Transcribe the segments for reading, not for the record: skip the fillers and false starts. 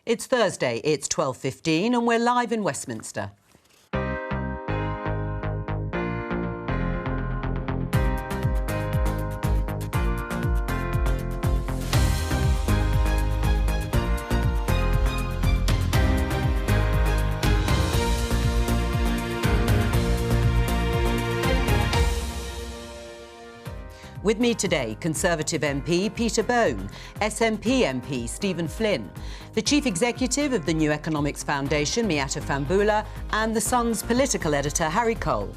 It's Thursday, it's 12:15 and we're live in Westminster. With me today, Conservative MP Peter Bone, SNP MP Stephen Flynn, the Chief Executive of the New Economics Foundation, Miatta Fahnbulleh, and The Sun's political editor, Harry Cole.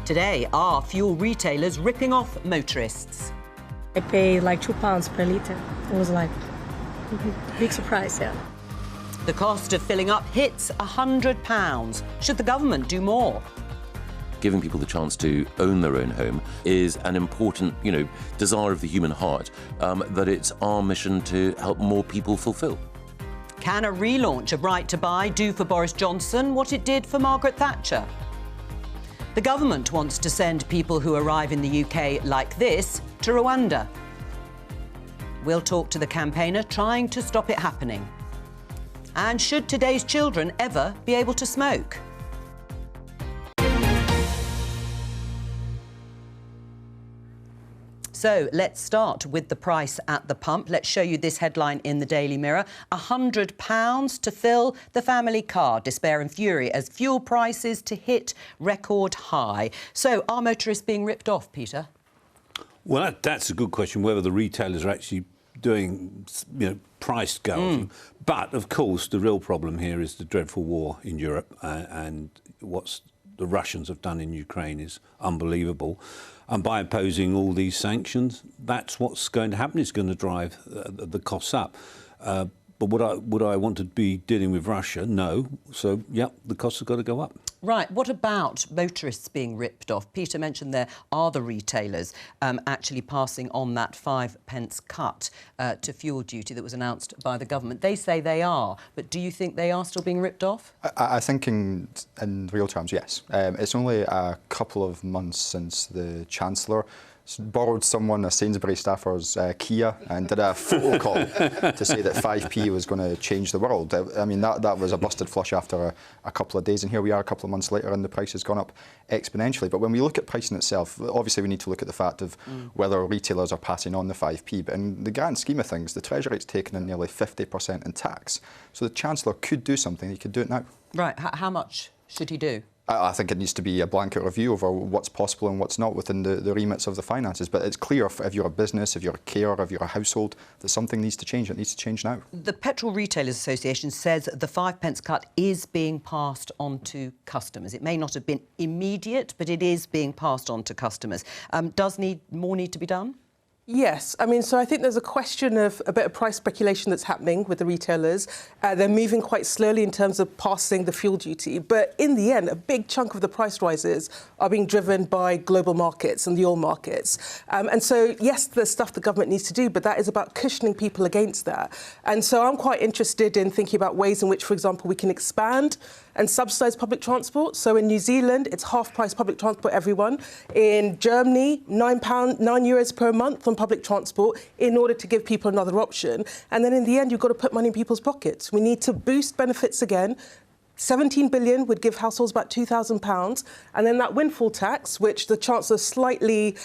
Today, are fuel retailers ripping off motorists? I pay like £2 per litre. It was like a big surprise, yeah. The cost of filling up hits £100. Should the government do more? Giving people the chance to own their own home is an important, desire of the human heart that it's our mission to help more people fulfil. Can a relaunch of Right to Buy do for Boris Johnson what it did for Margaret Thatcher? The government wants to send people who arrive in the UK like this to Rwanda. We'll talk to the campaigner trying to stop it happening. And should today's children ever be able to smoke? So let's start with the price at the pump. Let's show you this headline in the Daily Mirror. £100 to fill the family car. Despair and fury as fuel prices to hit record high. So are motorists being ripped off, Peter? Well, that's a good question, whether the retailers are actually doing, price gouging. But, of course, the real problem here is the dreadful war in Europe and what the Russians have done in Ukraine is unbelievable. And by imposing all these sanctions, that's what's going to happen. It's going to drive the costs up. But would I want to be dealing with Russia? No. So, yeah, the costs have got to go up. Right. What about motorists being ripped off? Peter mentioned there are the retailers actually passing on that 5p cut to fuel duty that was announced by the government. They say they are, but do you think they are still being ripped off? I think in real terms, yes. It's only a couple of months since the Chancellor borrowed a Sainsbury's staffer's Kia and did a photo call to say that 5p was going to change the world. I mean, that was a busted flush after a couple of days, and here we are a couple of months later and the price has gone up exponentially. But when we look at pricing itself, obviously we need to look at the fact of whether retailers are passing on the 5p. But in the grand scheme of things, the Treasury rate's taken in nearly 50% in tax. So the Chancellor could do something. He could do it now. Right. How much should he do? I think it needs to be a blanket review over what's possible and what's not within the remits of the finances. But it's clear if you're a business, if you're a carer, if you're a household, that something needs to change. It needs to change now. The Petrol Retailers Association says the 5p cut is being passed on to customers. It may not have been immediate, but it is being passed on to customers. Does more need to be done? Yes. So I think there's a question of a bit of price speculation that's happening with the retailers. They're moving quite slowly in terms of passing the fuel duty. But in the end, a big chunk of the price rises are being driven by global markets and the oil markets. And so, yes, there's stuff the government needs to do, but that is about cushioning people against that. And so I'm quite interested in thinking about ways in which, for example, we can expand and subsidise public transport. So in New Zealand, it's half-price public transport, everyone. In Germany, €9 per month on public transport in order to give people another option. And then in the end, you've got to put money in people's pockets. We need to boost benefits again. 17 billion would give households about £2,000. And then that windfall tax, which the Chancellor slightly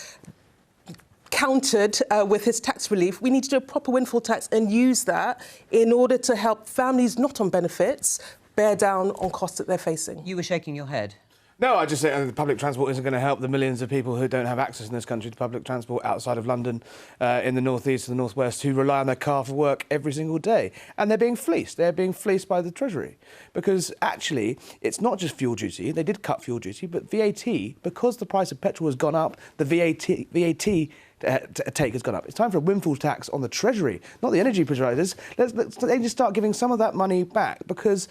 countered with his tax relief, we need to do a proper windfall tax and use that in order to help families not on benefits bear down on costs that they're facing. You were shaking your head. No, I just say the public transport isn't going to help the millions of people who don't have access in this country to public transport outside of London, in the North East and the North West, who rely on their car for work every single day. And they're being fleeced. They're being fleeced by the Treasury. Because actually, it's not just fuel duty. They did cut fuel duty, but VAT, because the price of petrol has gone up, the VAT take has gone up. It's time for a windfall tax on the Treasury, not the energy providers. Let's just start giving some of that money back, because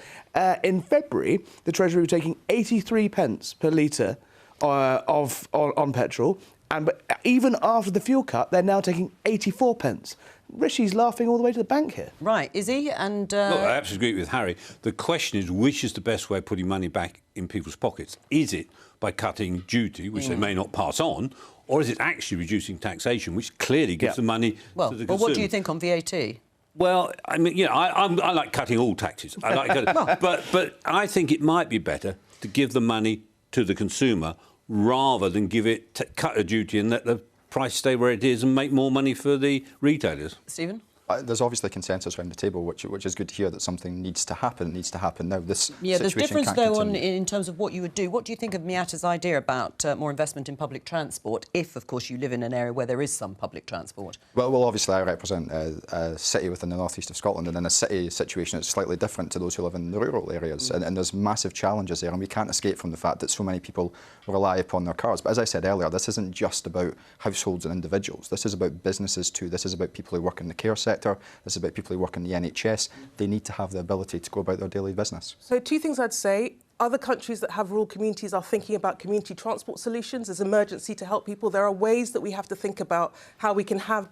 in February, the Treasury were taking 83p per litre on petrol, but even after the fuel cut, they're now taking 84p. Rishi's laughing all the way to the bank here. Right, is he? And Look, I absolutely agree with Harry. The question is, which is the best way of putting money back in people's pockets? Is it by cutting duty, which they may not pass on, or is it actually reducing taxation, which clearly gives the money to the consumer? Well, what do you think on VAT? Well, I mean, you know, I like cutting all taxes. I like cutting, but I think it might be better to give the money to the consumer rather than cut a duty and let the price stay where it is and make more money for the retailers. Stephen? There's obviously consensus around the table, which is good to hear, that something needs to happen. It needs to happen now. This there's difference can't though continue. in terms of what you would do. What do you think of Miata's idea about more investment in public transport, if, of course, you live in an area where there is some public transport? Well, obviously, I represent a city within the northeast of Scotland, and in a city situation, it's slightly different to those who live in the rural areas, and there's massive challenges there, and we can't escape from the fact that so many people rely upon their cars. But as I said earlier, this isn't just about households and individuals. This is about businesses too. This is about people who work in the care sector. This is about people who work in the NHS. They need to have the ability to go about their daily business. So 2 things I'd say. Other countries that have rural communities are thinking about community transport solutions as emergency to help people. There are ways that we have to think about how we can have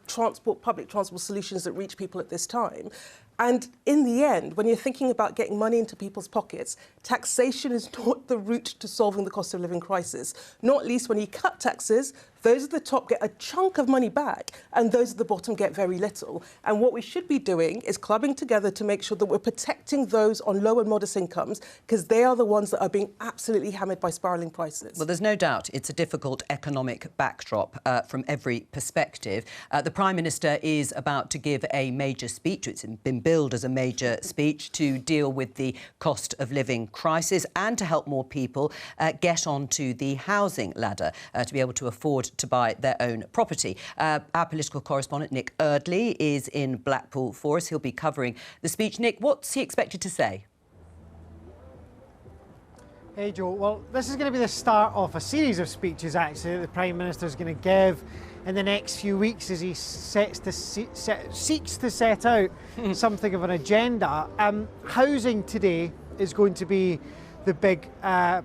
public transport solutions that reach people at this time. And in the end, when you're thinking about getting money into people's pockets, taxation is not the route to solving the cost of living crisis. Not least when you cut taxes, those at the top get a chunk of money back and those at the bottom get very little. And what we should be doing is clubbing together to make sure that we're protecting those on low and modest incomes, because they are the ones that are being absolutely hammered by spiralling prices. Well, there's no doubt it's a difficult economic backdrop from every perspective. The Prime Minister is about to give a major speech. It's been billed as a major speech to deal with the cost of living crisis and to help more people get onto the housing ladder to be able to afford to buy their own property. Our political correspondent, Nick Eardley, is in Blackpool for us. He'll be covering the speech. Nick, what's he expected to say? Hey, Jo. Well, this is going to be the start of a series of speeches, actually, that the Prime Minister is going to give in the next few weeks as he seeks to set out something of an agenda. Housing today is going to be the big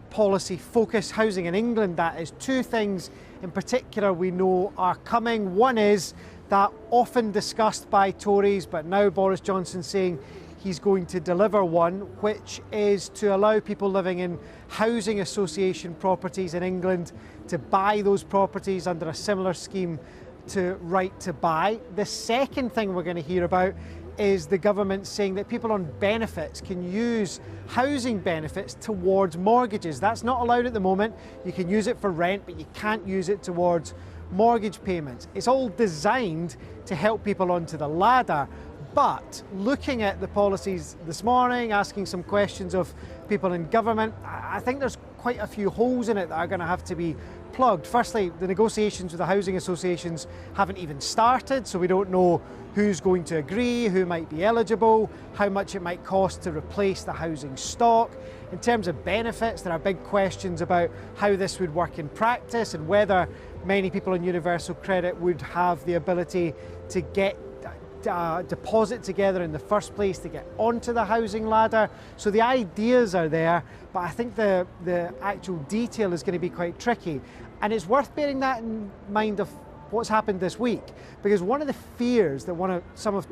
policy focus. Housing in England, that is. 2 things in particular we know are coming. One is that often discussed by Tories, but now Boris Johnson saying he's going to deliver one, which is to allow people living in housing association properties in England to buy those properties under a similar scheme to Right to Buy. The second thing we're going to hear about is the government saying that people on benefits can use housing benefits towards mortgages. That's not allowed at the moment. You can use it for rent, but you can't use it towards mortgage payments. It's all designed to help people onto the ladder. But looking at the policies this morning, asking some questions of people in government, I think there's quite a few holes in it that are going to have to be plugged. Firstly, the negotiations with the housing associations haven't even started, so we don't know who's going to agree, who might be eligible, how much it might cost to replace the housing stock. In terms of benefits, there are big questions about how this would work in practice and whether many people on universal credit would have the ability to get deposit together in the first place to get onto the housing ladder. So the ideas are there, but I think the actual detail is going to be quite tricky. And it's worth bearing that in mind of what's happened this week, because one of the fears that some of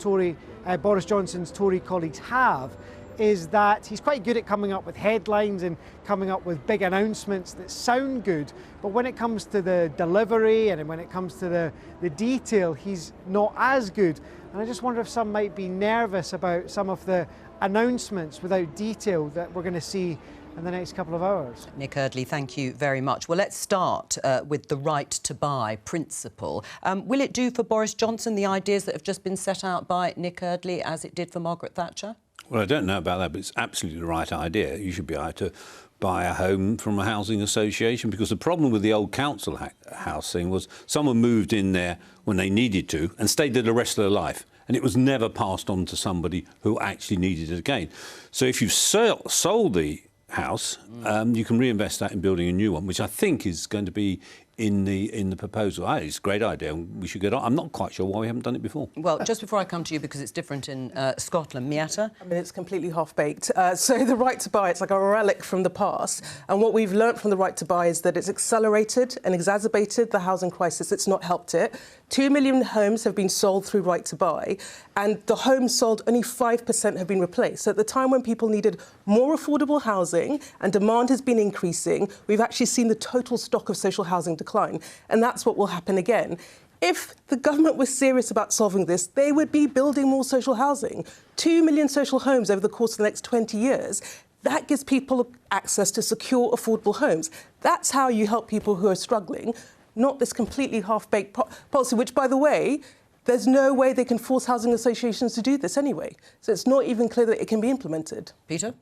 Boris Johnson's Tory colleagues have is that he's quite good at coming up with headlines and coming up with big announcements that sound good, but when it comes to the delivery and when it comes to the detail, he's not as good. And I just wonder if some might be nervous about some of the announcements without detail that we're going to see in the next couple of hours. Nick Eardley, thank you very much. Well, let's start with the right to buy principle. Will it do for Boris Johnson, the ideas that have just been set out by Nick Eardley, as it did for Margaret Thatcher? Well, I don't know about that, but it's absolutely the right idea. You should be able to buy a home from a housing association, because the problem with the old council house thing was someone moved in there when they needed to and stayed there the rest of their life, and it was never passed on to somebody who actually needed it again. So if you've sold the house, you can reinvest that in building a new one, which I think is going to be in the proposal. It's a great idea, and we should get on. I'm not quite sure why we haven't done it before. Well, just before I come to you, because it's different in Scotland, Miata? I mean, it's completely half-baked. So the right to buy, it's like a relic from the past. And what we've learnt from the right to buy is that it's accelerated and exacerbated the housing crisis. It's not helped it. 2 million homes have been sold through right to buy, and the homes sold, only 5% have been replaced. So at the time when people needed more affordable housing and demand has been increasing, we've actually seen the total stock of social housing decline. And that's what will happen again. if the government was serious about solving this, they would be building more social housing. 2 million social homes over the course of the next 20 years. That gives people access to secure, affordable homes. That's how you help people who are struggling, not this completely half-baked policy, which, by the way, there's no way they can force housing associations to do this anyway. So it's not even clear that it can be implemented. Peter?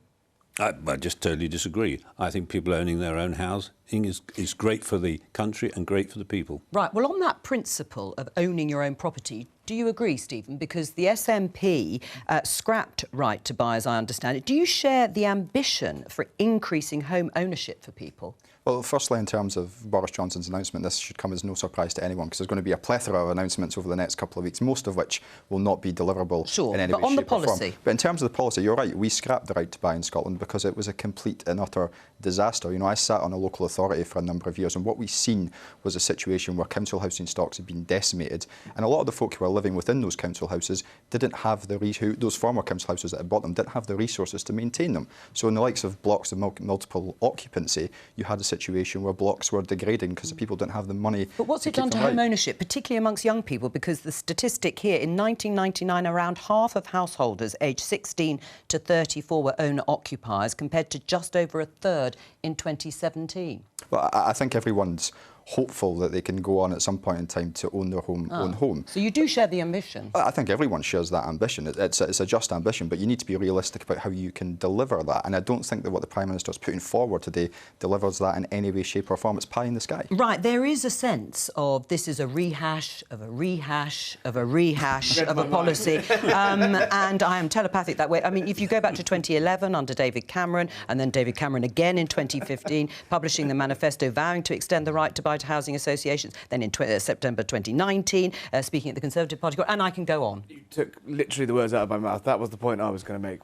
I just totally disagree. I think people owning their own housing is great for the country and great for the people. Right, well, on that principle of owning your own property, do you agree, Stephen? Because the SNP scrapped right to buy, as I understand it. Do you share the ambition for increasing home ownership for people? Well, firstly, in terms of Boris Johnson's announcement, this should come as no surprise to anyone because there's going to be a plethora of announcements over the next couple of weeks, most of which will not be deliverable in any way, shape or form. But in terms of the policy, you're right, we scrapped the right to buy in Scotland because it was a complete and utter disaster. You know, I sat on a local authority for a number of years and what we've seen was a situation where council housing stocks had been decimated and a lot of the folk who were living within those council houses didn't have those former council houses that had bought them didn't have the resources to maintain them. So in the likes of blocks of multiple occupancy, you had a situation where blocks were degrading because the people didn't have the money. But what's it done to home ownership, particularly amongst young people? Because the statistic here, in 1999, around half of householders aged 16 to 34 were owner-occupiers, compared to just over a third in 2017. Well, I think everyone's hopeful that they can go on at some point in time to own their own home. So you do share the ambition? I think everyone shares that ambition. It's a just ambition, but you need to be realistic about how you can deliver that. And I don't think that what the Prime Minister's putting forward today delivers that in any way, shape or form. It's pie in the sky. Right, there is a sense of this is a rehash of a rehash of a rehash of a policy. And I am telepathic that way. I mean, if you go back to 2011 under David Cameron, and then David Cameron again in 2015, publishing the manifesto vowing to extend the right to buy to housing associations, then in September 2019, speaking at the Conservative Party, and I can go on. You took literally the words out of my mouth. That was the point I was going to make.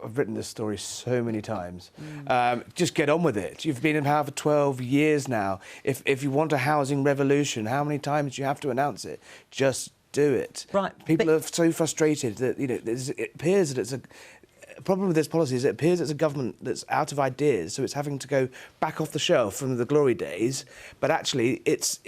I've written this story so many times. Just get on with it. You've been in power for 12 years now. If you want a housing revolution, how many times do you have to announce it? Just do it. Right. People are so frustrated that, you know, it appears that it's a problem with this policy is it appears it's a government that's out of ideas, so it's having to go back off the shelf from the glory days. But actually, it's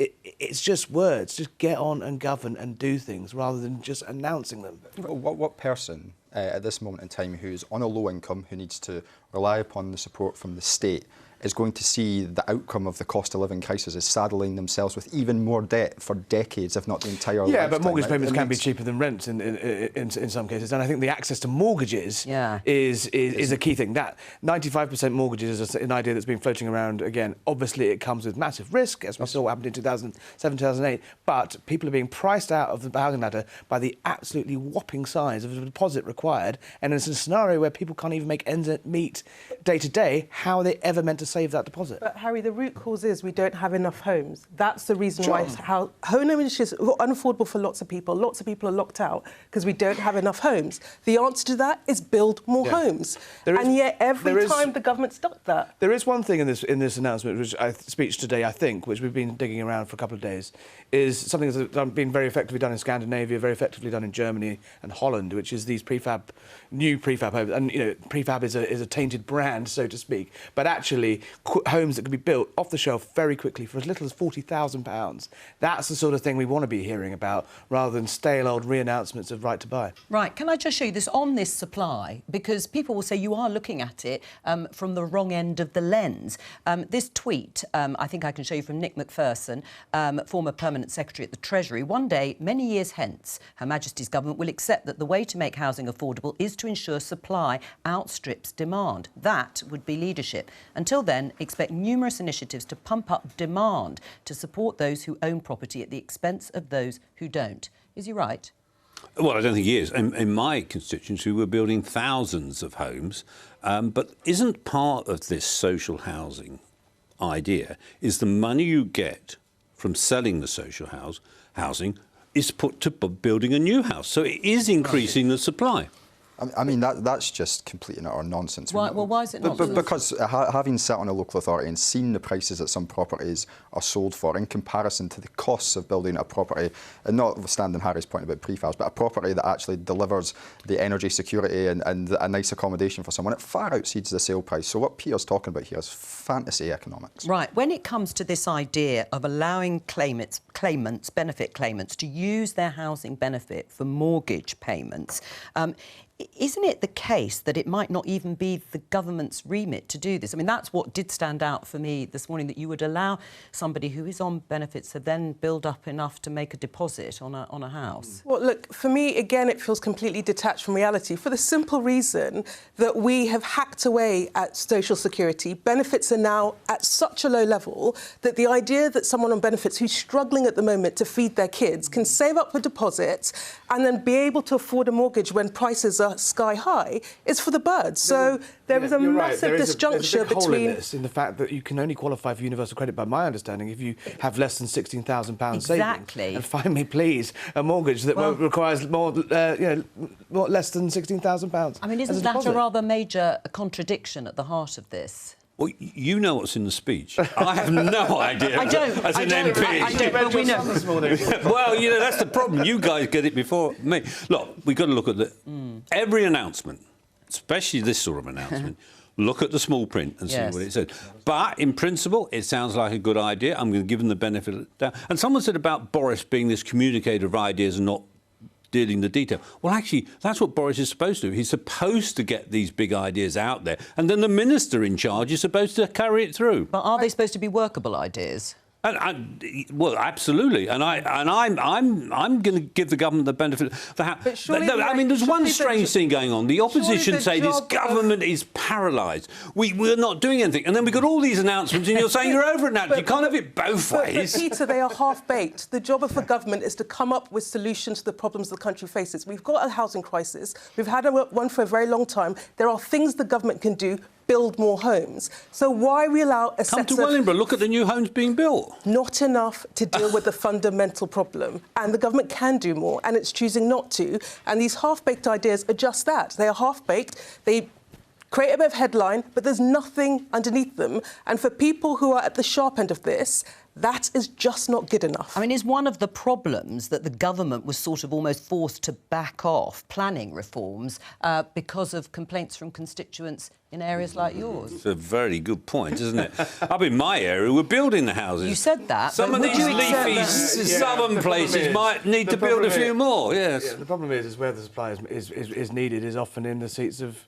just words. Just get on and govern and do things rather than just announcing them. What person at this moment in time who's on a low income, who needs to rely upon the support from the state, is going to see the outcome of the cost of living crisis is saddling themselves with even more debt for decades, if not the entire lifetime. Yeah, but mortgage payments can be cheaper than rent in some cases, and I think the access to mortgages is a key thing. That 95% mortgages is an idea that's been floating around again. Obviously, it comes with massive risk, as we saw what happened in 2007, 2008, but people are being priced out of the housing ladder by the absolutely whopping size of the deposit required, and it's a scenario where people can't even make ends meet day to day. How are they ever meant to save that deposit? But Harry, the root cause is we don't have enough homes. That's the reason why home ownership is unaffordable for lots of people. Lots of people are locked out because we don't have enough homes. The answer to that is build more homes. And yet every time the government stopped that. There is one thing in this announcement, which speech today, I think, which we've been digging around for a couple of days, is something that's been very effectively done in Scandinavia, very effectively done in Germany and Holland, which is these new prefab homes. And, you know, prefab is a tainted brand, so to speak. But actually, homes that can be built off the shelf very quickly for as little as £40,000. That's the sort of thing we want to be hearing about, rather than stale old re-announcements of right to buy. Right, can I just show you this on this supply? Because people will say you are looking at it from the wrong end of the lens. This tweet, I think I can show you, from Nick Macpherson, former Permanent Secretary at the Treasury. One day, many years hence, Her Majesty's government will accept that the way to make housing affordable is to ensure supply outstrips demand. That would be leadership. Until then, expect numerous initiatives to pump up demand to support those who own property at the expense of those who don't. Is he right? Well, I don't think he is. In my constituency, we're building thousands of homes, but isn't part of this social housing idea is the money you get from selling the social housing is put to building a new house. So it is increasing the supply. I mean, that's just complete and utter nonsense. Why is it nonsense? Because having sat on a local authority and seen the prices that some properties are sold for in comparison to the costs of building a property, and notwithstanding Harry's point about prefabs, but a property that actually delivers the energy security and a nice accommodation for someone, it far exceeds the sale price. So what Peter's talking about here is fantasy economics. Right. When it comes to this idea of allowing benefit claimants, to use their housing benefit for mortgage payments, isn't it the case that it might not even be the government's remit to do this? I mean, that's what did stand out for me this morning, that you would allow somebody who is on benefits to then build up enough to make a deposit on a house. Well, look, for me, again, it feels completely detached from reality for the simple reason that we have hacked away at social security. Benefits are now at such a low level that the idea that someone on benefits who's struggling at the moment to feed their kids can save up a deposit and then be able to afford a mortgage when prices are sky high is for the birds. So there is a massive disjuncture between... in the fact that you can only qualify for universal credit, by my understanding, if you have less than £16,000 Exactly. savings. And find me, please, a mortgage that requires more, less than £16,000. I mean, isn't that a rather major contradiction at the heart of this? Well, you know what's in the speech. I have no idea. I don't. As an MP. I don't, but we know. Well, that's the problem. You guys get it before me. Look, we've got to look at every announcement, especially this sort of announcement. Look at the small print and see what it says. But in principle, it sounds like a good idea. I'm going to give them the benefit of the doubt. And someone said about Boris being this communicator of ideas and not dealing the detail. Well, actually, that's what Boris is supposed to do. He's supposed to get these big ideas out there, and then the minister in charge is supposed to carry it through. But are they supposed to be workable ideas? Well, absolutely, and I'm going to give the government the benefit of the doubt. But surely I mean, there's one strange thing going on. The opposition say this government is paralysed. We're not doing anything, and then we've got all these announcements, and you're saying you're over it now. You can't have it both ways. But Peter, they are half-baked. The job of the government is to come up with solutions to the problems the country faces. We've got a housing crisis. We've had one for a very long time. There are things the government can do. Build more homes. So why we allow a Come to Wellingborough, look at the new homes being built. Not enough to deal with the fundamental problem. And the government can do more, and it's choosing not to. And these half-baked ideas are just that. They are half-baked. They create a bit of headline, but there's nothing underneath them. And for people who are at the sharp end of this, that is just not good enough. I mean, is one of the problems that the government was sort of almost forced to back off planning reforms because of complaints from constituents in areas like yours? It's a very good point, isn't it? Up in my area, we're building the houses. You said that. Some of these leafy southern places might need to build a few more, yes. Yeah, the problem is where the supply is needed is often in the seats of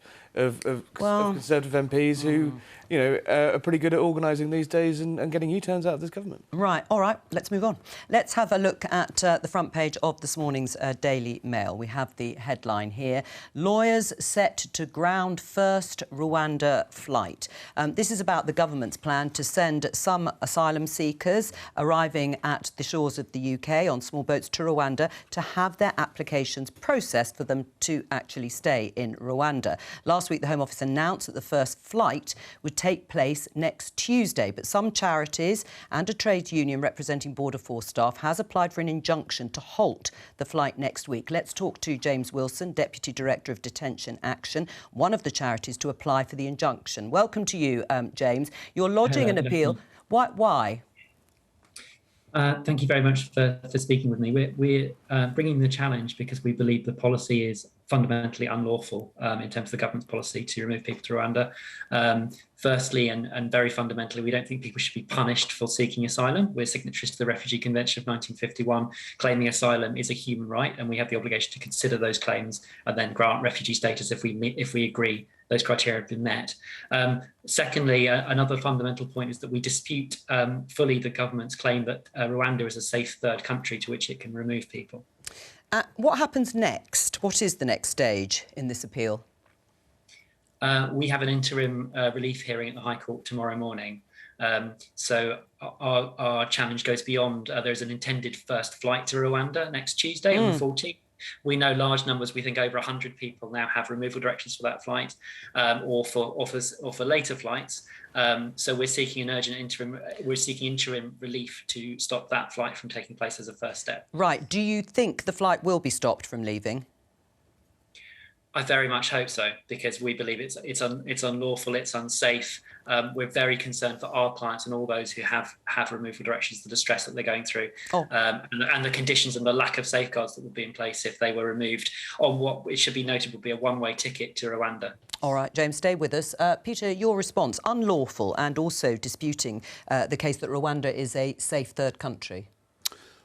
Conservative MPs who, are pretty good at organising these days and getting U-turns out of this government. Right, all right, let's move on. Let's have a look at the front page of this morning's Daily Mail. We have the headline here. Lawyers set to ground first Rwanda flight. This is about the government's plan to send some asylum seekers arriving at the shores of the UK on small boats to Rwanda to have their applications processed for them to actually stay in Rwanda. Last week, the Home Office announced that the first flight would take place next Tuesday, but some charities and a trade union representing Border Force staff has applied for an injunction to halt the flight next week. Let's talk to James Wilson, Deputy Director of Detention Action, one of the charities to apply for the injunction. Welcome to you, James. You're lodging an appeal. Why? Thank you very much for speaking with me. We're bringing the challenge because we believe the policy is fundamentally unlawful in terms of the government's policy to remove people to Rwanda. Firstly, and very fundamentally, we don't think people should be punished for seeking asylum. We're signatories to the Refugee Convention of 1951. Claiming asylum is a human right, and we have the obligation to consider those claims and then grant refugee status if we agree those criteria have been met. Secondly, another fundamental point is that we dispute fully the government's claim that Rwanda is a safe third country to which it can remove people. What happens next? What is the next stage in this appeal? We have an interim relief hearing at the High Court tomorrow morning. So our challenge goes beyond. There's an intended first flight to Rwanda next Tuesday on the 14th. We know large numbers. We think over 100 people now have removal directions for that flight, or for later flights. So we're seeking interim relief to stop that flight from taking place as a first step. Right. Do you think the flight will be stopped from leaving? I very much hope so, because we believe it's unlawful, it's unsafe. We're very concerned for our clients and all those who have removal directions, the distress that they're going through, and the conditions and the lack of safeguards that would be in place if they were removed on what it should be noted would be a one-way ticket to Rwanda. All right, James, stay with us. Peter, your response, unlawful and also disputing the case that Rwanda is a safe third country.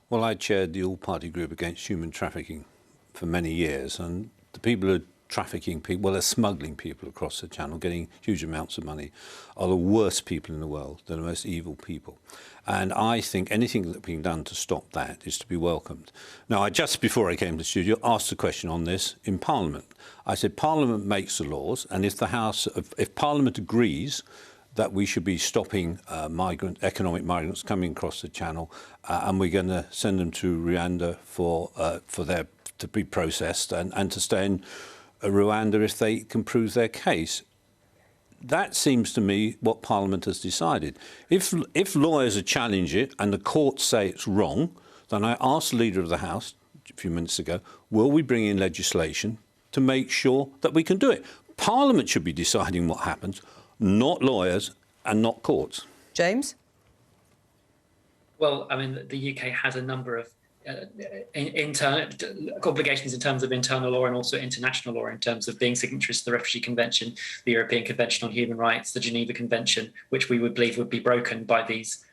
Well, I chaired the all-party group against human trafficking for many years, and the people who are trafficking people, well, they're smuggling people across the channel, getting huge amounts of money, are the worst people in the world. They're the most evil people. And I think anything that's being done to stop that is to be welcomed. Now, I just, before I came to the studio, asked a question on this in Parliament. I said, Parliament makes the laws, and if Parliament agrees that we should be stopping economic migrants coming across the channel, and we're going to send them to Rwanda to be processed and to stay in Rwanda if they can prove their case. That seems to me what Parliament has decided. If lawyers challenge it and the courts say it's wrong, then I asked the Leader of the House a few minutes ago, will we bring in legislation to make sure that we can do it? Parliament should be deciding what happens, not lawyers and not courts. James? Well, I mean, the UK has a number of obligations in terms of internal law and also international law in terms of being signatories to the Refugee Convention, the European Convention on Human Rights, the Geneva Convention, which we would believe would be broken by these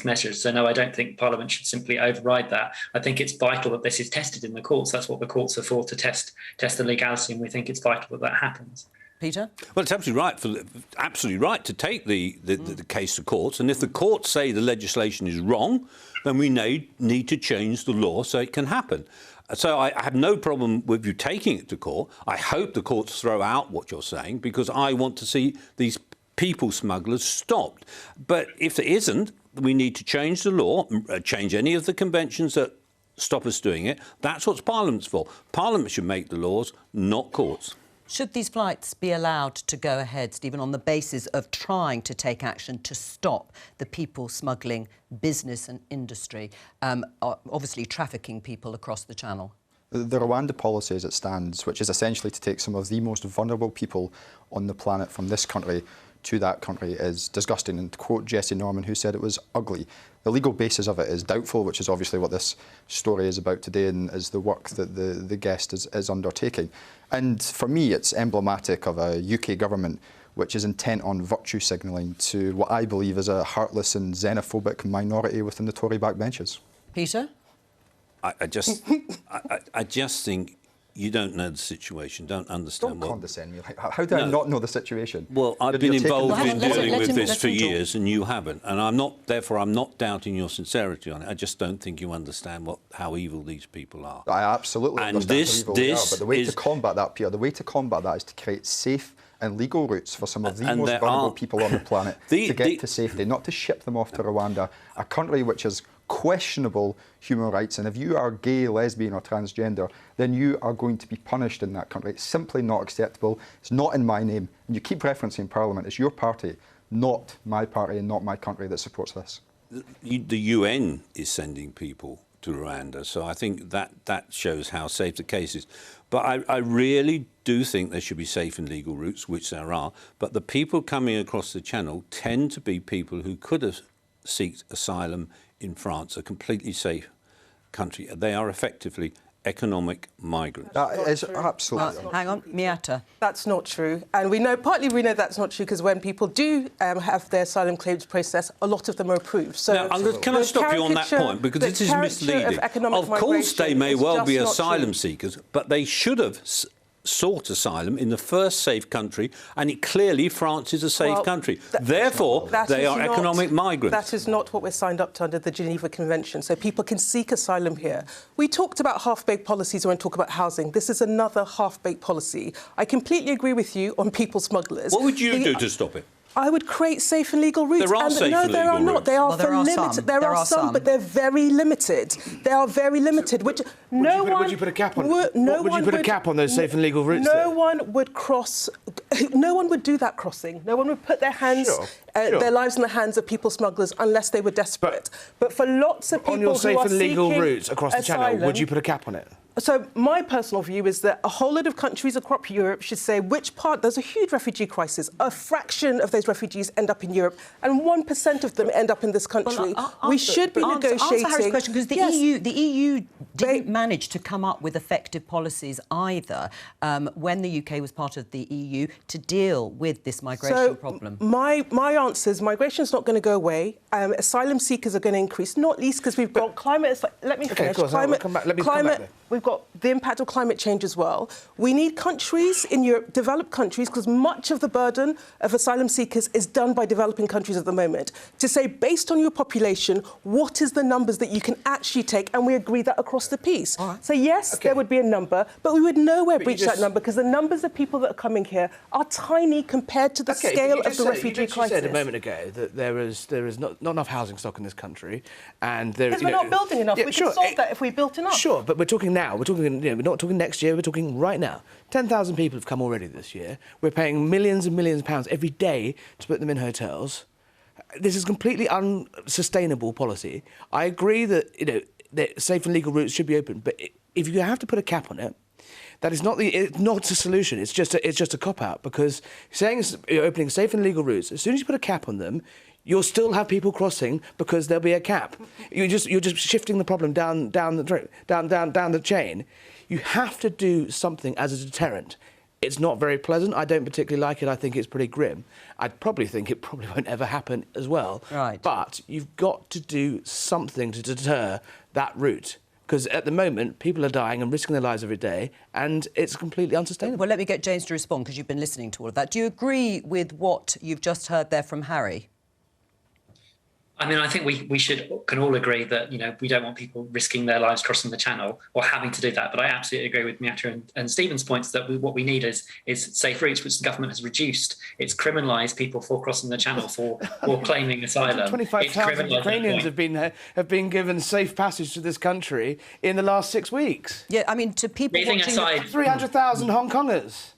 measures. So no, I don't think Parliament should simply override that. I think it's vital that this is tested in the courts. That's what the courts are for, to test the legality, and we think it's vital that happens. Peter? Well, it's absolutely right to take the case to courts, and if the courts say the legislation is wrong, then we need to change the law so it can happen. So I have no problem with you taking it to court. I hope the courts throw out what you're saying, because I want to see these people smugglers stopped. But if it isn't, we need to change the law, change any of the conventions that stop us doing it. That's what Parliament's for. Parliament should make the laws, not courts. Should these flights be allowed to go ahead, Stephen, on the basis of trying to take action to stop the people smuggling business and industry, obviously trafficking people across the channel? The Rwanda policy as it stands, which is essentially to take some of the most vulnerable people on the planet from this country to that country, is disgusting. And to quote Jesse Norman, who said it was ugly. The legal basis of it is doubtful, which is obviously what this story is about today and is the work that the guest is undertaking. And for me, it's emblematic of a UK government which is intent on virtue signalling to what I believe is a heartless and xenophobic minority within the Tory backbenches. Peter? I just think you don't know the situation, don't understand. Don't condescend me. How do I not know the situation? Well, I've been involved in dealing with this for years, and you haven't. And I'm not doubting your sincerity on it. I just don't think you understand how evil these people are. I absolutely understand how evil they are. But the way to combat that, Pierre, the way to combat that is to create safe and legal routes for some of the most vulnerable people on the planet to get to safety, not to ship them off to Rwanda, a country which has questionable human rights. And if you are gay, lesbian or transgender, then you are going to be punished in that country. It's simply not acceptable. It's not in my name. And you keep referencing Parliament. It's your party, not my party and not my country, that supports this. The UN is sending people to Rwanda, so I think that shows how safe the case is. But I really do think there should be safe and legal routes, which there are. But the people coming across the channel tend to be people who could have sought asylum in France, a completely safe country. They are effectively economic migrants. That is absolutely. Hang on, Miata. That's not true. And we know that's not true because when people do have their asylum claims processed, a lot of them are approved. So now, can I stop you on that point? Because this is misleading. Of course, they may well be asylum seekers, but they should have sought asylum in the first safe country, and clearly France is a safe country. Therefore, they are economic migrants. That is not what we're signed up to under the Geneva Convention, so people can seek asylum here. We talked about half-baked policies when we talk about housing. This is another half-baked policy. I completely agree with you on people smugglers. What would you do to stop it? I would create safe and legal routes. There are safe and legal routes. No, there are not. They are there are limited. There are some, but they're very limited. They are very limited. Which would you put a cap on? Would you put a cap on those safe and legal routes? No one would cross. No one would do that crossing. No one would put their hands their lives in the hands of people smugglers unless they were desperate. But for lots of people on your safe who are and legal seeking routes across the Channel, asylum, would you put a cap on it? So my personal view is that a whole lot of countries across Europe should say which part... There's a huge refugee crisis. A fraction of those refugees end up in Europe, and 1% of them end up in this country. Well, we should be negotiating... Answer Harry's question, because Yes. the EU didn't manage to come up with effective policies either when the UK was part of the EU to deal with this migration problem. My answer is migration's not going to go away. Asylum seekers are going to increase, not least because we've got climate... Let me finish. Okay, of course, climate, I'll come back. Let me come back there. We've got the impact of climate change as well. We need countries in Europe, developed countries, because much of the burden of asylum seekers is done by developing countries at the moment, to say, based on your population, what is the numbers that you can actually take, and we agree that across the piece. Right. So, yes, there would be a number, but we would nowhere breach that number, because the numbers of people that are coming here are tiny compared to the scale of the refugee crisis. You said a moment ago that there is not enough housing stock in this country, and there... Because we're not building enough. We could solve that if we built enough. Sure, but we're talking now. We're talking, we're not talking next year, we're talking right now. 10,000 people have come already this year. We're paying millions and millions of pounds every day to put them in hotels. This is completely unsustainable policy. I agree that, that safe and legal routes should be open, but if you have to put a cap on it, that is not it's not a solution. It's just a cop-out, because saying you're opening safe and legal routes, as soon as you put a cap on them, you'll still have people crossing because there'll be a cap. You're just shifting the problem down the chain. You have to do something as a deterrent. It's not very pleasant. I don't particularly like it. I think it's pretty grim. I'd probably think it probably won't ever happen as well. Right. But you've got to do something to deter that route. Because at the moment, people are dying and risking their lives every day, and it's completely unsustainable. Well, let me get James to respond, because you've been listening to all of that. Do you agree with what you've just heard there from Harry? I mean, I think we can all agree that, we don't want people risking their lives crossing the Channel or having to do that. But I absolutely agree with Miatta and Stephen's points that what we need is safe routes, which the government has reduced. It's criminalised people for crossing the Channel for claiming asylum. 25,000 Ukrainians have been given safe passage to this country in the last 6 weeks. Yeah, I mean, to people watching... 300,000 Hong Kongers.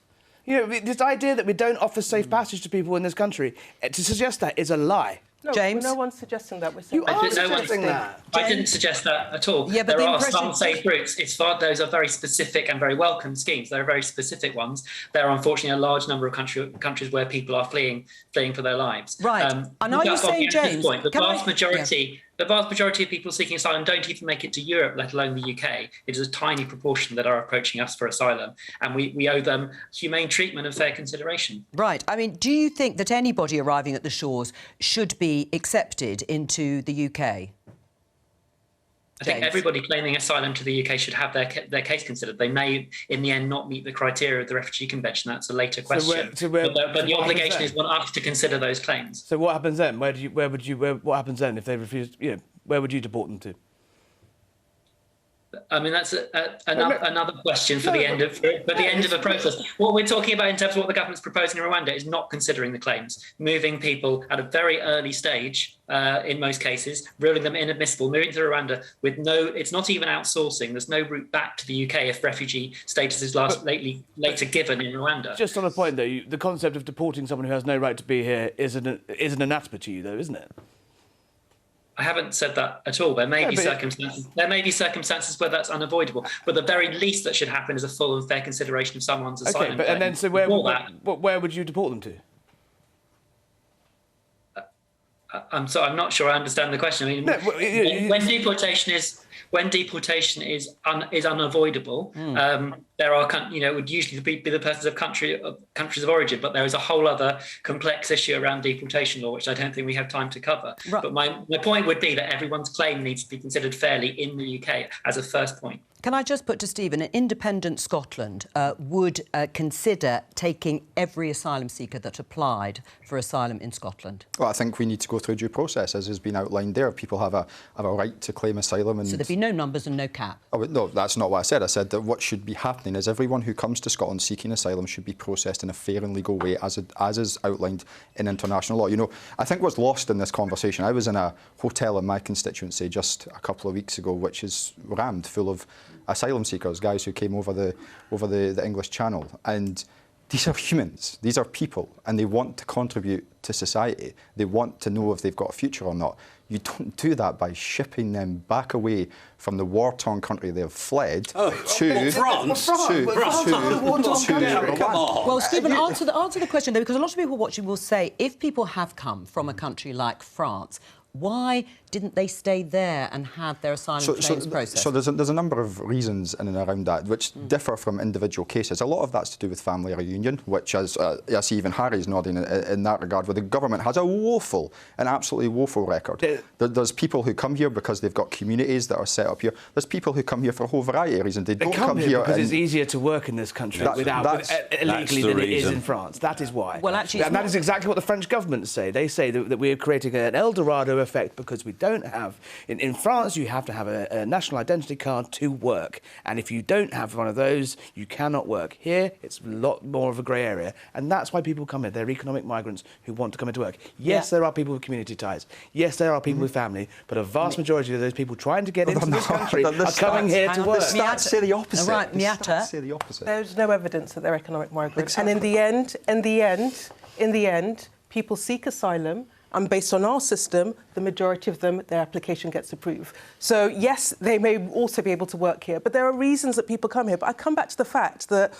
This idea that we don't offer safe passage to people in this country, to suggest that is a lie. No, James? No one's suggesting that. We're saying you are suggesting that. I didn't suggest that at all. Yeah, but there are some safe routes. Those are very specific and very welcome schemes. There are very specific ones. There are unfortunately a large number of countries where people are fleeing for their lives. Right. And are you saying, James... The vast majority of people seeking asylum don't even make it to Europe, let alone the UK. It is a tiny proportion that are approaching us for asylum, and we owe them humane treatment and fair consideration. Right. I mean, do you think that anybody arriving at the shores should be accepted into the UK? I think everybody claiming asylum to the UK should have their case considered. They may, in the end, not meet the criteria of the Refugee Convention. That's a later question. But the obligation is on us to consider those claims. So what happens then? What happens then if they refuse? Where would you deport them to? I mean, that's another question for the end of the process. What we're talking about in terms of what the government's proposing in Rwanda is not considering the claims, moving people at a very early stage, in most cases, ruling them inadmissible, moving to Rwanda with it's not even outsourcing. There's no route back to the UK if refugee status is later given in Rwanda. Just on a point, though, the concept of deporting someone who has no right to be here is an anathema to you, though, isn't it? I haven't said that at all. There may be circumstances. There may be circumstances where that's unavoidable. But the very least that should happen is a full and fair consideration of someone's asylum. Okay, and then so where would you deport them to? I'm not sure I understand the question. I mean, when deportation is unavoidable, there are it would usually be the persons of countries of origin, but there is a whole other complex issue around deportation law, which I don't think we have time to cover. Right. But my point would be that everyone's claim needs to be considered fairly in the UK as a first point. Can I just put to Stephen, an independent Scotland would consider taking every asylum seeker that applied for asylum in Scotland? Well, I think we need to go through due process, as has been outlined there. People have a right to claim asylum. And... So there'd be no numbers and no cap? Oh, no, that's not what I said. I said that what should be happening is everyone who comes to Scotland seeking asylum should be processed in a fair and legal way, as is outlined in international law. I think what's lost in this conversation, I was in a hotel in my constituency just a couple of weeks ago, which is rammed full of asylum seekers, guys who came over the English Channel, and these are humans, these are people, and they want to contribute to society. They want to know if they've got a future or not. You don't do that by shipping them back away from the war-torn country they have fled to France. Well, Stephen, answer the question, though, because a lot of people watching will say, if people have come from a country like France, why didn't they stay there and have their asylum claims processed? So there's a number of reasons in and around that, which differ from individual cases. A lot of that's to do with family reunion, which, as I see even Harry's nodding in that regard, where the government has an absolutely woeful record. There's people who come here because they've got communities that are set up here. There's people who come here for a whole variety of reasons. They don't come here because it's easier to work in this country illegally than it is in France. That is why. Well, actually, and that is exactly what the French government say. They say that we are creating an El Dorado effect because we don't have... In France, you have to have a national identity card to work. And if you don't have one of those, you cannot work. Here, it's a lot more of a grey area. And that's why people come here. They're economic migrants who want to come into work. Yes, there are people with community ties. Yes, there are people with family. But a vast majority of those people trying to get into this country are coming here to work. The stats say the opposite. Right, The stats say the opposite. There's no evidence that they're economic migrants. Exactly. And in the end, people seek asylum. And based on our system, the majority of them, their application gets approved. So, yes, they may also be able to work here, but there are reasons that people come here. But I come back to the fact that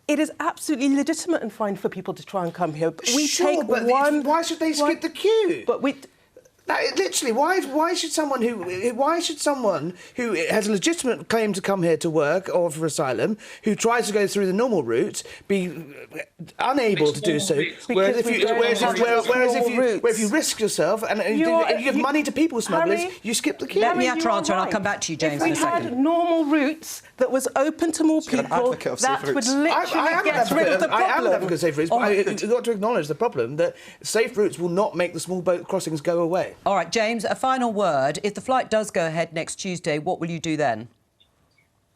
it is absolutely legitimate and fine for people to try and come here. But why should they skip the queue? But we... Literally, why should someone who has a legitimate claim to come here to work or for asylum, who tries to go through the normal route, be unable to do so? Whereas if you risk yourself and you give money to people smugglers, Harry, you skip the queue. Let Miatta answer, and I'll come back to you, James, in a second. If we had normal routes that was open to more people, that would literally get rid of the problem. I am an advocate of safe routes, but you've got to acknowledge the problem that safe routes will not make the small boat crossings go away. All right, James, a final word. If the flight does go ahead next Tuesday, what will you do then?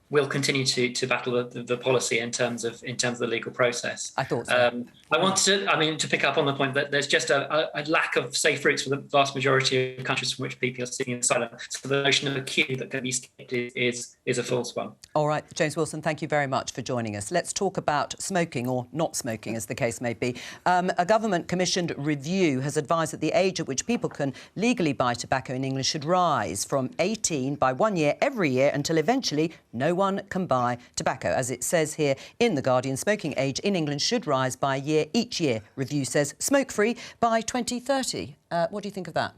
We'll continue to battle the policy in terms of the legal process. I thought so. I wanted to pick up on the point that there's just a lack of safe routes for the vast majority of countries from which people are seeking asylum. So the notion of a queue that can be skipped is a false one. All right, James Wilson, thank you very much for joining us. Let's talk about smoking, or not smoking, as the case may be. A government-commissioned review has advised that the age at which people can legally buy tobacco in England should rise from 18 by 1 year every year until eventually no one can buy tobacco. As it says here in The Guardian, smoking age in England should rise by a year each year. Review says smoke-free by 2030. What do you think of that?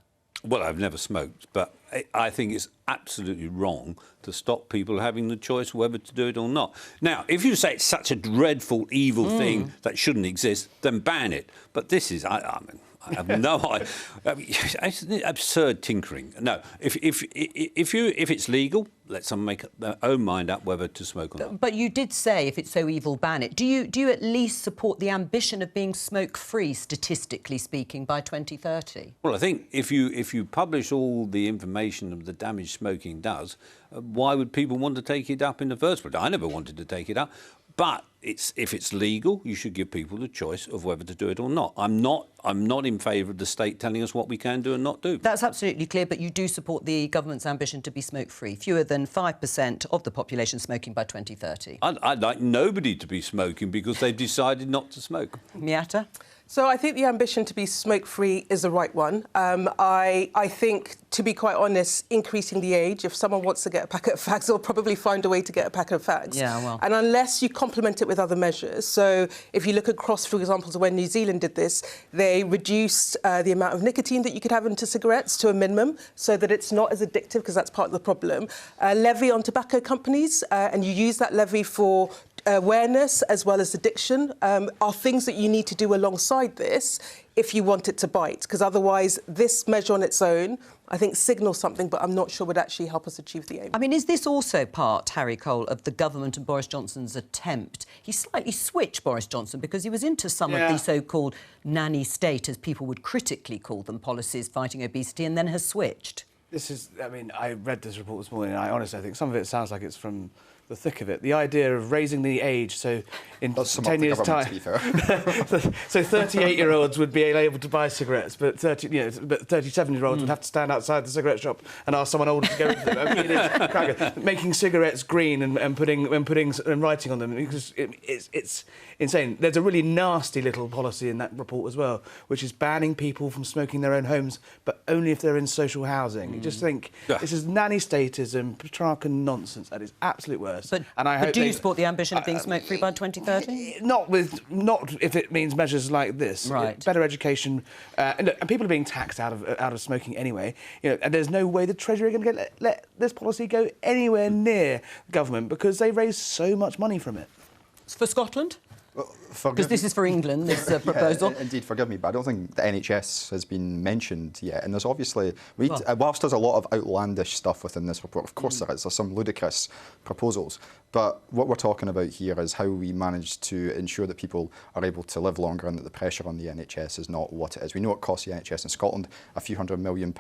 Well, I've never smoked, but I think it's absolutely wrong to stop people having the choice whether to do it or not. Now, if you say it's such a dreadful, evil thing that shouldn't exist, then ban it. But this is... I have no idea. It's absurd tinkering. No, if it's legal, let someone make their own mind up whether to smoke or not. But you did say, if it's so evil, ban it. Do you at least support the ambition of being smoke-free, statistically speaking, by 2030? Well, I think if you publish all the information of the damage smoking does, why would people want to take it up in the first place? I never wanted to take it up. But if it's legal, you should give people the choice of whether to do it or not. I'm not in favour of the state telling us what we can do and not do. That's absolutely clear, but you do support the government's ambition to be smoke-free. Fewer than 5% of the population smoking by 2030. I'd like nobody to be smoking because they've decided not to smoke. Miatta? So I think the ambition to be smoke-free is the right one. I think, to be quite honest, increasing the age, if someone wants to get a packet of fags, they'll probably find a way to get a packet of fags. Yeah, well. And unless you complement it with other measures. So if you look across, for example, to when New Zealand did this, they reduced the amount of nicotine that you could have into cigarettes to a minimum so that it's not as addictive, because that's part of the problem. Levy on tobacco companies, and you use that levy for awareness as well as addiction, are things that you need to do alongside this if you want it to bite, because otherwise this measure on its own, I think, signals something, but I'm not sure would actually help us achieve the aim. I mean, is this also part, Harry Cole, of the government and Boris Johnson's attempt? He slightly switched, Boris Johnson, because he was into some of the so-called nanny state, as people would critically call them, policies fighting obesity, and then has switched. I mean, I read this report this morning, and I honestly think some of it sounds like it's from the thick of it. The idea of raising the age, so in That's 10 years' time, to be fair. so 38-year-olds would be able to buy cigarettes, but 37-year-olds would have to stand outside the cigarette shop and ask someone older to go with them. I mean, it's cracker. Making cigarettes green and putting writing on them, because it's insane. There's a really nasty little policy in that report as well, which is banning people from smoking in their own homes, but only if they're in social housing. You just think this is nanny statism, Petrarchan nonsense at its absolute worst. But do you support the ambition of being smoke-free by 2030? Not if it means measures like this. Right. Better education, and people are being taxed out of smoking anyway. And there's no way the Treasury are going to let this policy go anywhere near government, because they raise so much money from it. For Scotland? Because this is for England, this proposal. Yeah, indeed, forgive me, but I don't think the NHS has been mentioned yet. And there's obviously, whilst there's a lot of outlandish stuff within this report, of course there is, there's some ludicrous proposals. But what we're talking about here is how we manage to ensure that people are able to live longer and that the pressure on the NHS is not what it is. We know it costs the NHS in Scotland a few £100 million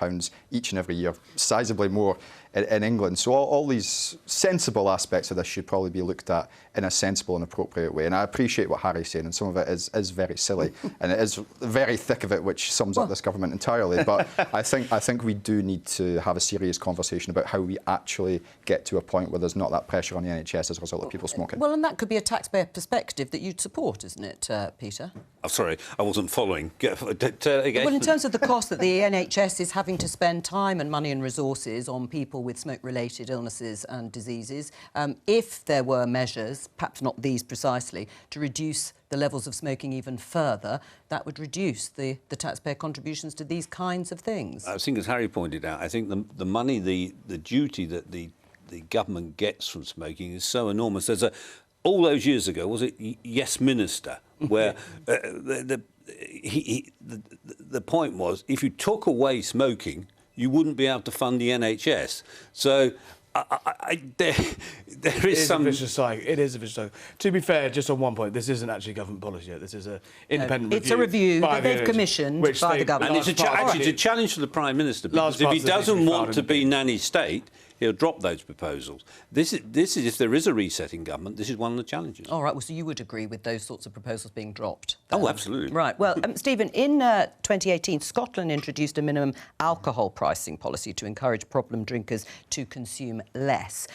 each and every year, sizably more in England. So all these sensible aspects of this should probably be looked at in a sensible and appropriate way. And I appreciate what Harry's saying, and some of it is very silly, and it is very thick of it, which sums up this government entirely. But I think we do need to have a serious conversation about how we actually get to a point where there's not that pressure on the NHS as a result of people smoking. Well, and that could be a taxpayer perspective that you'd support, isn't it, Peter? I'm sorry, I wasn't following. Again. Well, in terms of the cost that the NHS is having to spend time and money and resources on people with smoke-related illnesses and diseases, if there were measures, perhaps not these precisely, to reduce the levels of smoking even further, that would reduce the taxpayer contributions to these kinds of things. I think, as Harry pointed out, I think the money, the duty that the government gets from smoking is so enormous. There's all those years ago, was it Yes Minister, where the point was, if you took away smoking, you wouldn't be able to fund the NHS. So there is some... It is a vicious cycle. To be fair, just on one point, this isn't actually government policy yet. This is an independent review. It's a review that they've commissioned by the government. And it's a challenge to the Prime Minister, because if he doesn't want to be nanny state, he'll drop those proposals. This is if there is a reset in government, this is one of the challenges. All right, well, so you would agree with those sorts of proposals being dropped? Oh, absolutely. Right, well, Stephen, in 2018, Scotland introduced a minimum alcohol pricing policy to encourage problem drinkers to consume less.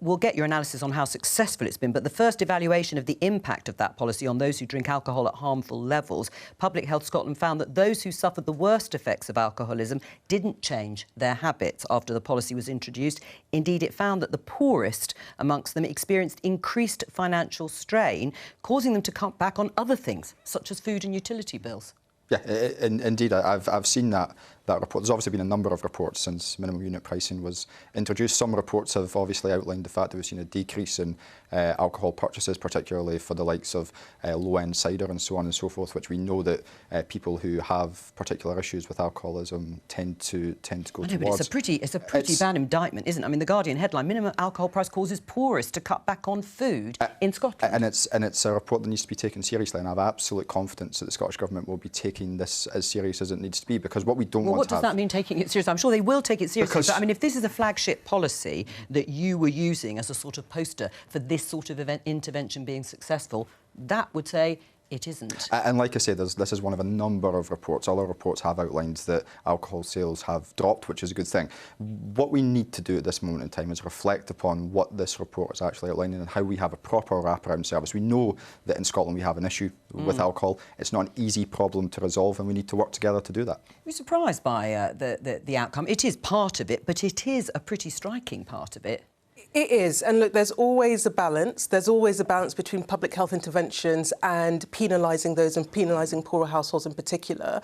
We'll get your analysis on how successful it's been, but the first evaluation of the impact of that policy on those who drink alcohol at harmful levels, Public Health Scotland found that those who suffered the worst effects of alcoholism didn't change their habits after the policy was introduced. Indeed, it found that the poorest amongst them experienced increased financial strain, causing them to cut back on other things, such as food and utility bills. Yeah, indeed, I've seen that report. There's obviously been a number of reports since minimum unit pricing was introduced. Some reports have obviously outlined the fact that we've seen a decrease in alcohol purchases, particularly for the likes of low-end cider and so on and so forth, which we know that people who have particular issues with alcoholism tend to go towards. But it's a pretty bad indictment, isn't it? I mean, the Guardian headline: minimum alcohol price causes poorest to cut back on food in Scotland. And it's a report that needs to be taken seriously, and I have absolute confidence that the Scottish Government will be taking this as serious as it needs to be, because what we don't want to have... What does that mean, taking it seriously? I'm sure they will take it seriously, but I mean, if this is a flagship policy that you were using as a sort of poster for this sort of intervention being successful, that would say it isn't. And like I say, this is one of a number of reports. All our reports have outlined that alcohol sales have dropped, which is a good thing. What we need to do at this moment in time is reflect upon what this report is actually outlining and how we have a proper wraparound service. We know that in Scotland we have an issue with alcohol. It's not an easy problem to resolve, and we need to work together to do that. You're surprised by the outcome. It is part of it, but it is a pretty striking part of it. It is. And look, there's always a balance. There's always a balance between public health interventions and penalising those, and penalising poorer households in particular.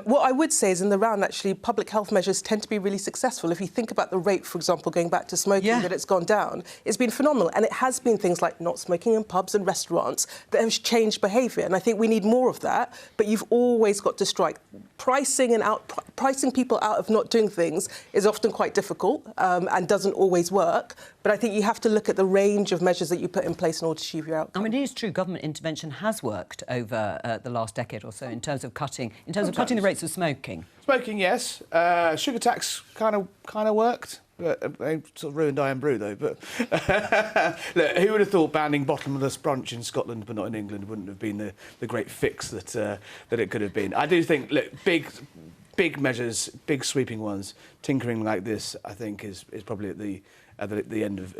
What I would say is, in the round, actually, public health measures tend to be really successful. If you think about the rate, for example, going back to smoking, that it's gone down, it's been phenomenal. And it has been things like not smoking in pubs and restaurants that have changed behaviour. And I think we need more of that. But you've always got to strike. Pricing people out of not doing things is often quite difficult and doesn't always work. But I think you have to look at the range of measures that you put in place in order to achieve your outcome. I mean, it is true government intervention has worked over the last decade or so in terms of cutting the rates of smoking. Smoking, yes. Sugar tax kind of worked. They sort of ruined Iron Brew, though. But look, who would have thought banning bottomless brunch in Scotland but not in England wouldn't have been the great fix that it could have been? I do think, look, big measures, big sweeping ones, tinkering like this, I think, is probably at the end of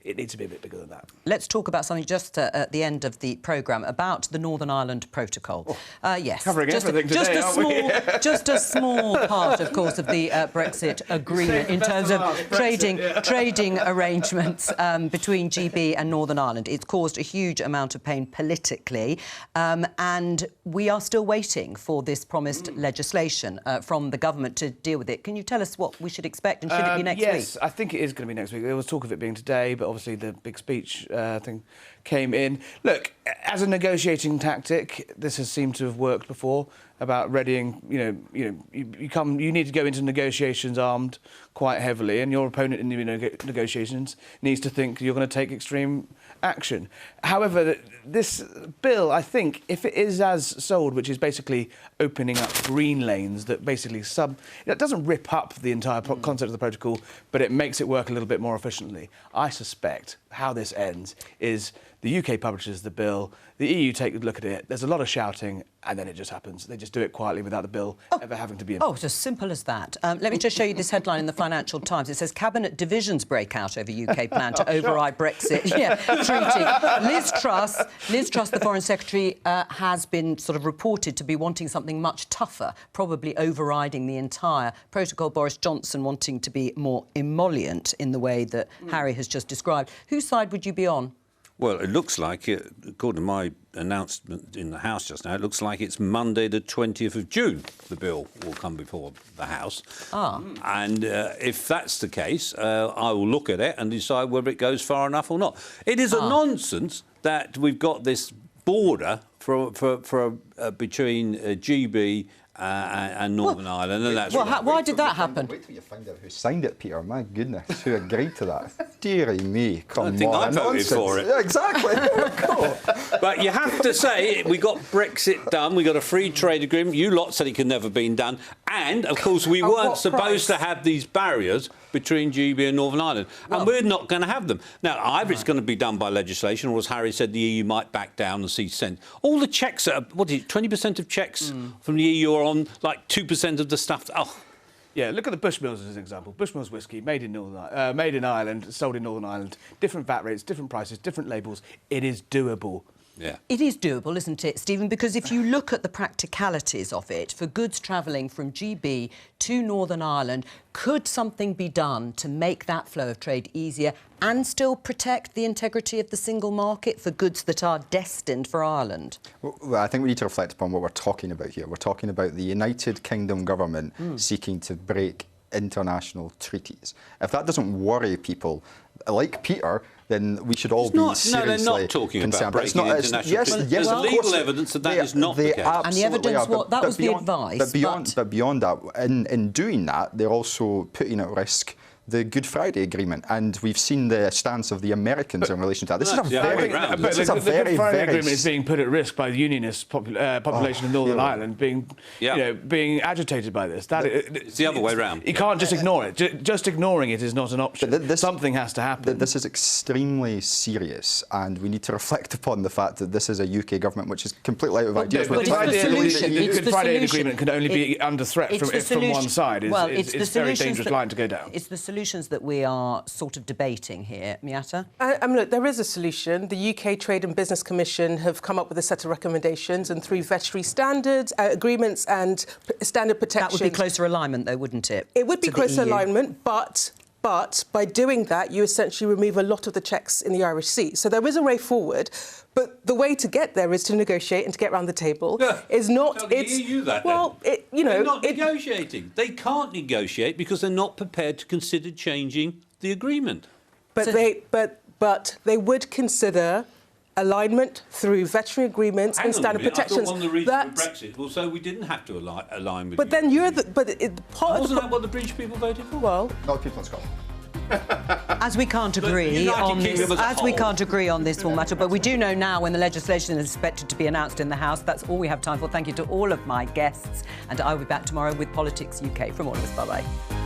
it needs to be a bit bigger than that. Let's talk about something just at the end of the programme about the Northern Ireland Protocol. Yes, covering everything today, aren't we? Just a small part, of course, of the Brexit agreement in terms of trading arrangements between GB and Northern Ireland. It's caused a huge amount of pain politically, and we are still waiting for this promised legislation from the government to deal with it. Can you tell us what we should expect, and should it be next week? Yes, I think it is going to be next week. There was talk of it being today, but obviously the big speech thing came in. Look, as a negotiating tactic, this has seemed to have worked before. About readying, you need to go into negotiations armed quite heavily, and your opponent in the negotiations needs to think you're going to take extreme action. However, this bill, I think, if it is as sold, which is basically opening up green lanes that basically it doesn't rip up the entire concept of the protocol, but it makes it work a little bit more efficiently. I suspect how this ends is the UK publishes the bill, the EU take a look at it, there's a lot of shouting, and then it just happens. They just do it quietly without the bill ever having to be in. Oh, it's as simple as that. Let me just show you this headline in the Financial Times. It says, Cabinet divisions break out over UK plan to override Brexit treaty. Liz Truss, the Foreign Secretary, has been sort of reported to be wanting something much tougher, probably overriding the entire protocol. Boris Johnson wanting to be more emollient in the way that Harry has just described. Whose side would you be on? Well, it looks like, according to my announcement in the House just now, it looks like it's Monday the 20th of June the bill will come before the House. And if that's the case, I will look at it and decide whether it goes far enough or not. It is a nonsense that we've got this border between GB and Northern Ireland, and that's why did that happen? Wait till you find out who signed it, Peter. My goodness, who agreed to that? Deary me, come on. I think I voted for it. Yeah, exactly. But you have to say, we got Brexit done, we got a free trade agreement, you lot said it could never been done, and, of course, we weren't supposed to have these barriers between GB and Northern Ireland, and we're not going to have them. Now, either it's going to be done by legislation, or as Harry said, the EU might back down and see sense. All the checks, 20% of checks from the EU are on, like 2% of the stuff. Yeah, look at the Bushmills as an example. Bushmills whiskey, made in Ireland, sold in Northern Ireland, different VAT rates, different prices, different labels. It is doable. Yeah. It is doable, isn't it, Stephen? Because if you look at the practicalities of it, for goods travelling from GB to Northern Ireland, could something be done to make that flow of trade easier and still protect the integrity of the single market for goods that are destined for Ireland? Well, I think we need to reflect upon what we're talking about here. We're talking about the United Kingdom government seeking to break international treaties. If that doesn't worry people like Peter, then we should all be seriously concerned. No, they're not talking about breaking international treaties. There's legal evidence that that is not the case. And the evidence, that was the advice. But beyond that, in doing that, they're also putting at risk the Good Friday Agreement, and we've seen the stance of the Americans in relation to that. This is a very, the Good Friday Agreement is being put at risk by the unionist population of Northern Ireland being agitated by this. It's the other way round. You can't just ignore it. Just ignoring it is not an option. Something has to happen. This is extremely serious, and we need to reflect upon the fact that this is a UK government which is completely out of ideas. But the Good Friday Agreement can only be under threat from one side. It's a very dangerous line to go down. It's the solutions that we are sort of debating here. Miata? Look, there is a solution. The UK Trade and Business Commission have come up with a set of recommendations, and through veterinary standards, agreements and standard protection... That would be closer alignment, though, wouldn't it? It would be closer alignment, but by doing that, you essentially remove a lot of the checks in the Irish Sea. So there is a way forward, but the way to get there is to negotiate and to get around the table. Is not... Tell the EU that, they're not negotiating. They can't negotiate because they're not prepared to consider changing the agreement. But they would consider alignment through veterinary agreements and standard protections. I thought one of the reasons for Brexit was so we didn't have to align with But then you're the... Wasn't that what the British people voted for? Well... Not people in Scotland. As we can't agree on this, Kingdom as a as we whole. can't agree on this full matter, but we do know now when the legislation is expected to be announced in the House. That's all we have time for. Thank you to all of my guests, and I will be back tomorrow with Politics UK. From all of us, bye-bye.